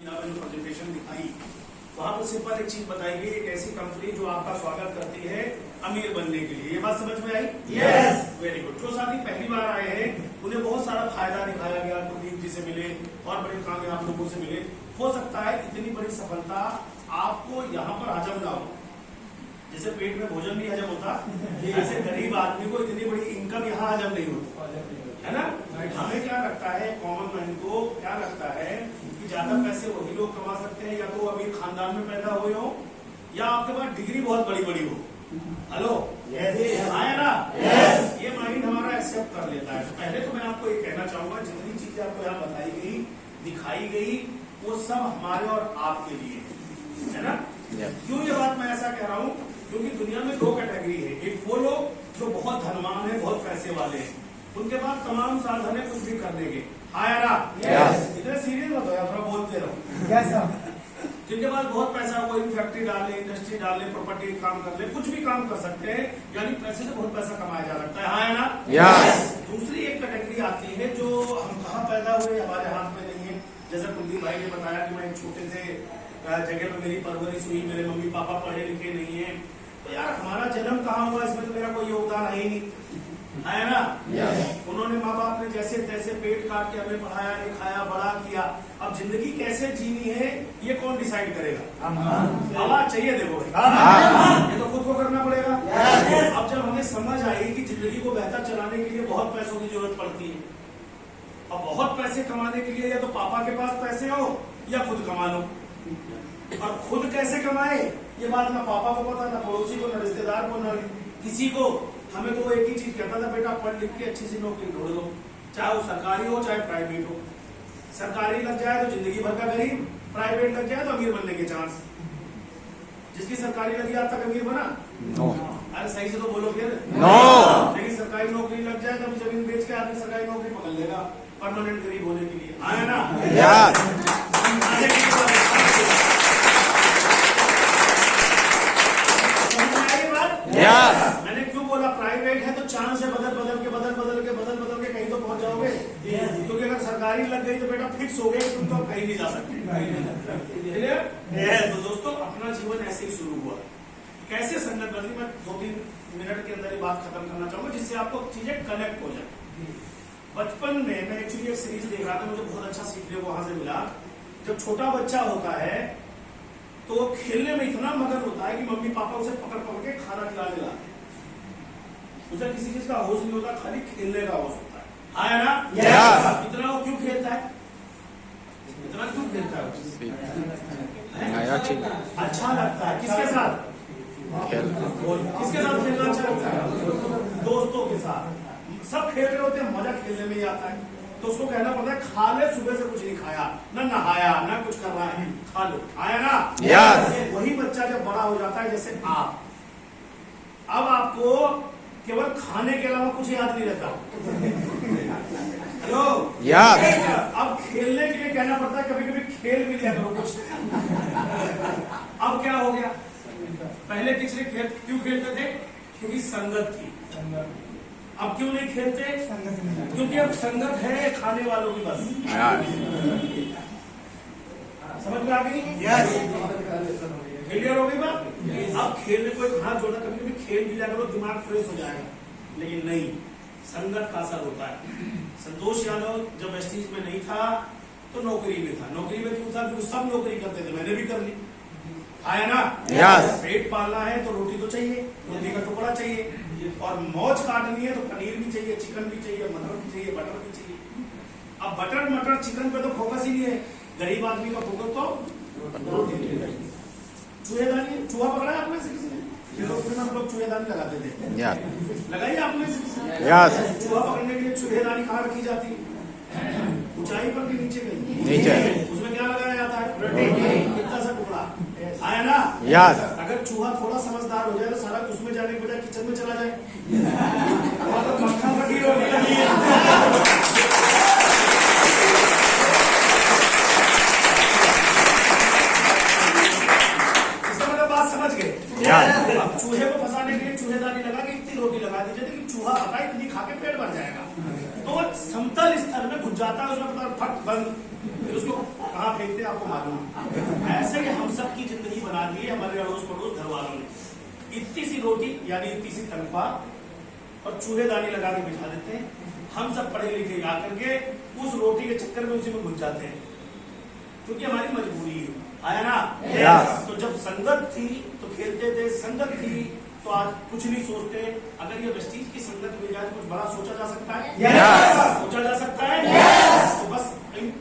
Presentation दिखाई, वहां पर सिंपल एक चीज बताई गई, एक ऐसी कंपनी जो आपका स्वागत करती है अमीर बनने के लिए। ये बात समझ में आई? यस। Very good. जो साथी पहली बार आए हैं उन्हें बहुत सारा फायदा दिखाया गया, कुलदीप जी से मिले और बड़े कामयाब लोगों से मिले। हो सकता है इतनी बड़ी सफलता आपको यहाँ पर हजम ना हो, जैसे पेट में भोजन नहीं हजम होता, ऐसे गरीब आदमी को इतनी बड़ी इनकम यहाँ हजम नहीं होती, है ना। हमें क्या लगता है, कॉमन मैन को क्या लगता है कि ज्यादा पैसे वही लोग कमा सकते हैं या तो अभी खानदान में पैदा हुए हो या आपके पास डिग्री बहुत बड़ी बड़ी हो। हेलो, आया ना? ये माइंड हमारा एक्सेप्ट कर लेता है। पहले तो मैं आपको ये कहना चाहूंगा, जितनी चीजें आपको यहाँ बताई गई, दिखाई गई, वो सब हमारे और आपके लिए है ना। क्यों ये बात मैं ऐसा कह रहा हूँ? क्योंकि दुनिया में दो कैटेगरी है। एक वो लोग जो बहुत धनवान है, बहुत पैसे वाले हैं, उनके पास तमाम साधन है कुछ भी करने के। आया ना? इतने सीरियस मत हो यार, थोड़ा बोलते रहो। जिनके पास बहुत पैसा, कोई फैक्ट्री डाल ले, इंडस्ट्री डाल ले, प्रॉपर्टी काम कर ले, कुछ भी काम कर सकते हैं, यानी पैसे से बहुत पैसा कमाया जा सकता है। आया ना? दूसरी एक कैटेगरी आती है जो हम कहाँ पैदा हुए हमारे हाथ में नहीं है। जैसे कुलदीप भाई ने बताया कि मैं एक छोटे से जगह में मेरी परवरिश हुई, मेरे मम्मी पापा पढ़े लिखे नहीं है, तो यार हमारा जन्म कहाँ हुआ, इसमें तो मेरा कोई योगदान है ही नहीं, है ना। उन्होंने माँ बाप ने जैसे तैसे पेट काट के हमें पढ़ाया लिखाया बड़ा किया। अब जिंदगी कैसे जीनी है ये कौन डिसाइड करेगा? आवाज चाहिए, देखो ये तो खुद को करना पड़ेगा। अब जब हमें समझ आई कि जिंदगी को बेहतर चलाने के लिए बहुत पैसों की जरूरत पड़ती है, और बहुत पैसे कमाने के लिए या तो पापा के पास पैसे हो या खुद कमा लो। और खुद कैसे कमाए ये बात ना पापा को पता, ना पड़ोसी को, ना रिश्तेदार को, ना किसी को। हमें तो वो एक ही चीज कहता था, बेटा पढ़ लिख के अच्छी सी नौकरी ढूंढ लो, चाहे वो सरकारी हो चाहे प्राइवेट हो। सरकारी लग जाए तो जिंदगी भर का गरीब, प्राइवेट लग जाए तो अमीर बनने के चांस। जिसकी सरकारी लगी आज तक अमीर बना? नो। अरे सही से तो बोलो फिर। नो। लेकिन सरकारी नौकरी लग जाए तो जमीन बेच के आदमी सरकारी नौकरी पकड़ लेगा परमानेंट गरीब होने के लिए। आया ना? मैंने क्यों बोला प्राइवेट है तो चांस है, बदल बदल के कहीं तो पहुंच जाओगे। क्योंकि अगर सरकारी लग गई तो बेटा फिक्स हो गए, तुम तो कहीं नहीं जा सकते। तो दोस्तों अपना जीवन ऐसे ही शुरू हुआ। कैसे संगत बदली, मैं 2-3 मिनट के अंदर ये बात खत्म करना चाहूंगा जिससे आपको चीजें कनेक्ट हो जाए। बचपन में मैं एक्चुअली एक सीरीज देख रहा था, मुझे बहुत अच्छा सीखने को वहां से मिला। जब छोटा बच्चा होता है तो वो खेलने में इतना मगन होता है कि मम्मी पापा उसे पकड़ पकड़ के खाना खिलाने लाते हैं। उसे किसी चीज का होश नहीं होता, खाली खेलने का होश होता है। आया ना? इतना वो क्यों खेलता है? इतना क्यों खेलता है? अच्छा लगता है। किसके साथ? किसके साथ खेलना अच्छा लगता है? दोस्तों के साथ। सब खेल रहे होते हैं, मजा खेलने में ही आता है। तो उसको कहना पड़ता है खा ले, सुबह से कुछ नहीं खाया, ना नहाया, ना कुछ कर रहा है, खा लो। आया ना? वही बच्चा जब बड़ा हो जाता है, जैसे आप, अब आपको केवल खाने के अलावा कुछ याद नहीं रहता। हेलो, अब खेलने के लिए कहना पड़ता है, कभी कभी खेल भी लिया करो कुछ। अब क्या हो गया? पहले किसने क्यों खेलते थे? क्योंकि संगत थी। अब क्यों नहीं खेलते? क्योंकि अब संगत है खाने वालों की बस। समझ में आ गई? क्लियर हो गई बात? अब खेलने को एक हाथ जोड़ना, कभी कभी खेल भी लिया करो, दिमाग फ्रेश हो जाएगा। लेकिन नहीं, संगत का असर होता है। संतोष यादव जब वेस्टीज में नहीं था तो नौकरी में था। नौकरी में क्यों था? क्योंकि सब नौकरी करते थे, मैंने भी कर ली। आया ना? पेट पालना है तो रोटी तो चाहिए, रोटी का टुकड़ा चाहिए, और मौज काटनी है तो पनीर भी चाहिए, चिकन भी चाहिए, मटर भी चाहिए, बटर भी चाहिए। अब बटर मटर चिकन पे तो फोकस ही नहीं है। गरीब आदमी का फोकस तो रोटी। चूहेदानी, चूहा पकड़ा है आपने से किसी ने? हम लोग चूहेदानी लगाते थे, लगाइए आपने से। चूहा पकड़ने के लिए चूहेदानी कहाँ रखी जाती है? ऊंचाई पर के नीचे कहीं? उसमें क्या लगाया जाता है? कितना सा टुकड़ा। आया ना? अगर चूहा थोड़ा समझदार हो जाए तो सारा उसमें जाने के बजाय किचन में चला जाए, तो मक्खन फटी रोटी लगी है। इसका मतलब बात समझ गए? अब चूहे को फंसाने के लिए चूहेदानी लगा के इतनी रोटी लगा दीजिए कि चूहा आता है, इतनी खा के पेट भर जाएगा। तो समतल स्तर में घुस जाता है, उसमें पता फट बंद, फिर उसको कहाँ फेंकते आपको मालूम हूँ। ऐसे ही हम सब की जिंदगी बना दी है हमारे अड़ोस पड़ोस घर वालों ने। इतनी सी रोटी यानी इतनी सी तनख्वाह और चूहेदानी लगा के बिठा देते हैं। हम सब पढ़े लिखे आकर के उस रोटी के चक्कर में उसी में घुस जाते हैं, क्योंकि हमारी मजबूरी है। आया ना? तो जब संगत थी तो खेलते थे, संगत थी तो आज कुछ नहीं सोचते। अगर ये वेस्टीज की संगत मिल जाए तो कुछ बड़ा सोचा जा सकता है। सोचा जा सकता है। तो बस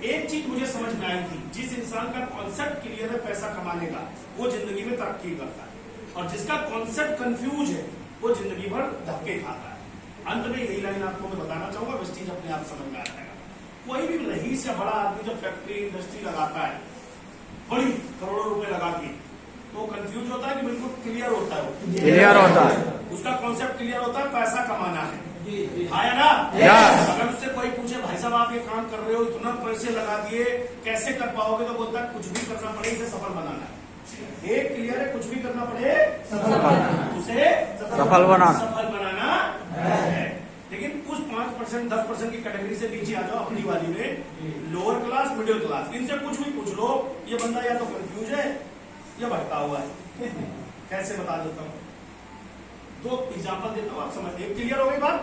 एक चीज मुझे समझ में आई थी, जिस इंसान का कॉन्सेप्ट क्लियर है पैसा कमाने का, वो जिंदगी में तरक्की करता है, और जिसका कॉन्सेप्ट कंफ्यूज है वो जिंदगी भर धक्के खाता है। अंत में यही लाइन आपको मैं बताना चाहूंगा, वेस्टीज अपने आप समझ में आ जाएगा। कोई भी रईस या बड़ा आदमी जब फैक्ट्री इंडस्ट्री लगाता है बड़ी करोड़ों रुपए लगा के, तो कंफ्यूज होता है कि बिल्कुल क्लियर होता है? क्लियर होता है। उसका कॉन्सेप्ट क्लियर होता है, पैसा कमाना है। आया ना? अगर उससे कोई पूछे भाई साहब आप ये काम कर रहे हो, इतना पैसे लगा दिए, कैसे कर पाओगे? तो बोलता है कुछ भी करना पड़े, इसे सफल बनाना है। एक क्लियर है, कुछ भी करना पड़े उसे सफल बनाना है। लेकिन उस 5% 10% की कैटेगरी से नीचे आ जाओ अपनी वाली में, लोअर क्लास मिडिल क्लास, इनसे कुछ भी पूछ लो, ये बंदा या तो कंफ्यूज है या भटका हुआ है। कैसे बता देता हूँ, तो एग्जांपल देता हूँ, आप समझिए। क्लियर हो गई बात?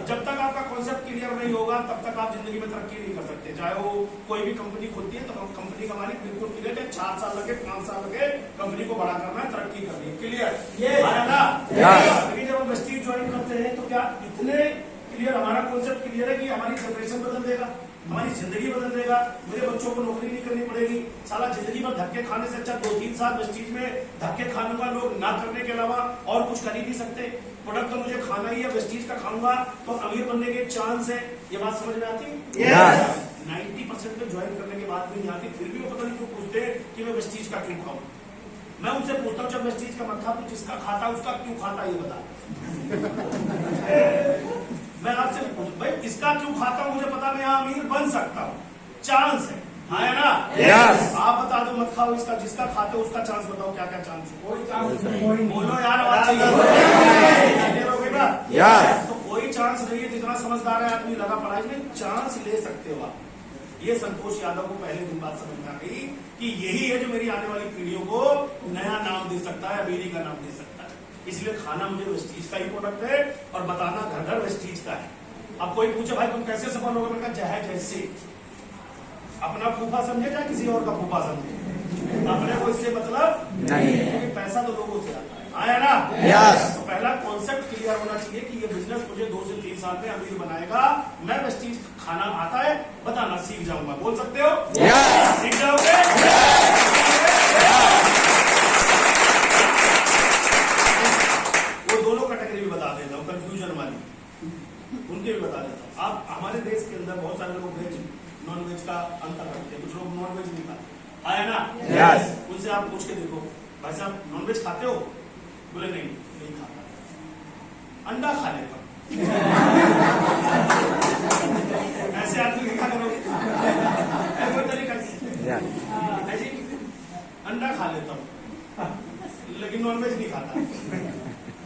जब तक आपका कॉन्सेप्ट क्लियर नहीं होगा तब तक आप जिंदगी में तरक्की नहीं कर सकते। चाहे वो कोई भी कंपनी खुलती है तो कंपनी का मालिक बिल्कुल क्लियर है, 4 साल लगे 5 साल लगे, कंपनी को बड़ा करना है, तरक्की करनी है। क्लियर है ना? लेकिन जब हम वेस्टीज ज्वाइन करते हैं तो क्या इतने क्लियर, हमारा कॉन्सेप्ट क्लियर है कि हमारी जनरेशन बदल देगा, हमारी जिंदगी बदल देगा, मेरे बच्चों को नौकरी नहीं करनी पड़ेगी, साला जिंदगी भर धक्के खाने से अच्छा 2-3 साल वेस्टीज में धक्के खाऊंगा, लोग ना करने के अलावा और कुछ कर ही नहीं सकते। प्रोडक्ट तो मुझे खाना ही है, वेस्टीज का खाऊंगा तो अमीर बनने के चांस है। ये बात समझ में आती है? 90% तो ज्वाइन करने के बाद भी नहीं आती, फिर भी वो पता नहीं क्यों पूछते कि मैं वेस्टीज का क्यों खाऊं। मैं उनसे पूछता हूँ जब वेस्टीज का मत खा तो जिसका खाता उसका क्यों खाता, ये बता। मैं आपसे पूछ भाई इसका क्यों खाता हूँ, मुझे पता मैं यहाँ अमीर बन सकता हूँ, चांस है। हाँ है ना? आप बता दो मत खाओ इसका, जिसका खाते हो उसका चांस बताओ, क्या क्या चांस है? कोई चांस नहीं। बोलो यार, आवाज चाहिए। तो कोई चांस नहीं है। जितना समझदार है आदमी लगा पढ़ाई में, चांस ले सकते हो आप। ये संतोष यादव को पहले दिन बात समझ में आ गई कि यही है जो मेरी आने वाली पीढ़ियों को नया नाम दे सकता है, अमीरी का नाम दे सकता है। इसलिए खाना मुझे वेस्टीज का ही प्रोडक्ट है और बताना घर घर वेस्टीज का है। अब कोई पूछे भाई तुम कैसे सफल होगे, मैंने कहा चाहे जैसे अपना फूफा समझे या किसी और का फूफा समझे, अपने को इससे मतलब नहीं, क्योंकि पैसा तो लोगों से आता है। आया ना? तो पहला कॉन्सेप्ट क्लियर होना चाहिए कि ये बिजनेस मुझे 2 से 3 साल में अमीर बनाएगा। मैं वेस्टीज खाना आता है, बताना सीख जाऊंगा। बोल सकते हो? सीख जाओगे? वो दोनों कैटेगरी भी बता देता हूँ, कंफ्यूजन वाली उनके भी बता देता हूँ। आप हमारे देश के अंदर बहुत सारे लोग वेज नॉन वेज का अंतर रखते हैं, कुछ लोग नॉन वेज नहीं खाते। आया ना? उनसे आप पूछ के देखो भाई साहब नॉन वेज खाते हो? बोले नहीं खाता। अंडा खा लेता हूं। ऐसे आदमी क्या करोगे? कोई तरीका ऐसे अंडा खा लेता हूं लेकिन नॉन वेज नहीं खाता,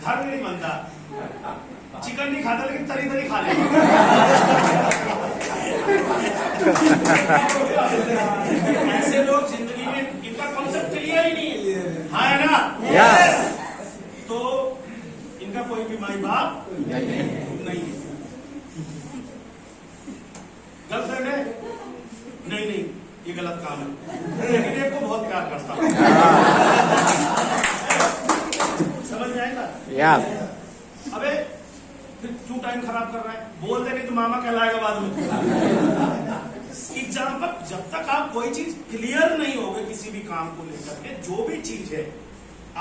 घर में नहीं बनता, चिकन नहीं खाता लेकिन तरी तरी खा लेता। ऐसे लोग जिंदगी में इनका कॉन्सेप्ट क्लियर ही नहीं है। हाँ है ना? तो इनका कोई भी माई बाप नहीं है। गर्लफ्रेंड है? नहीं ये गलत काम है, लेकिन एक को बहुत प्यार करता हूं। समझ में आएगा? अबे फिर क्यों टाइम खराब कर रहा है? बोल दे नहीं तो मामा कहलाएगा बाद में। एग्जाम्पल, जब तक आप कोई चीज क्लियर नहीं होगे किसी भी काम को लेकर के, जो भी चीज है,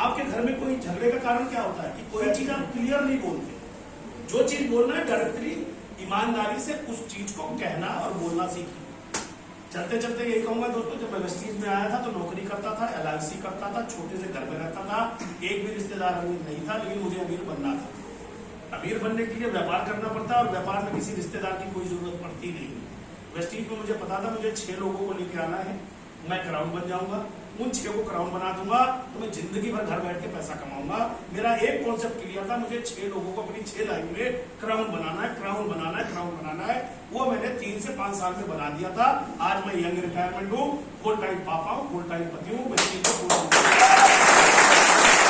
आपके घर में कोई झगड़े का कारण क्या होता है कि कोई चीज आप क्लियर नहीं बोलते। जो चीज बोलना है डायरेक्टली ईमानदारी से उस चीज को कहना और बोलना सीखिए। चलते चलते यही कहूंगा दोस्तों, जब मैं वेस्टीज में आया था तो नौकरी करता था, LIC करता था, छोटे से घर में रहता था, एक भी रिश्तेदार अमीर नहीं था, लेकिन मुझे अमीर बनना था। अमीर बनने के लिए व्यापार करना पड़ता और व्यापार में किसी रिश्तेदार की कोई जरूरत पड़ती नहीं। वेस्टीज में मुझे पता था मुझे 6 लोगों को लेकर आना है, मैं क्राउन बन जाऊंगा, उन 6 को क्राउन बना दूंगा, तो मैं जिंदगी भर घर बैठ के पैसा कमाऊंगा। मेरा एक कॉन्सेप्ट क्लियर था, मुझे 6 लोगों को अपनी 6 लाइन में क्राउन बनाना है, क्राउन बनाना है, क्राउन बनाना है। वो मैंने 3 से 5 साल में बना दिया था। आज मैं यंग रिटायरमेंट हूँ, फुल टाइम पापा हूँ, फुल टाइम पति हूँ,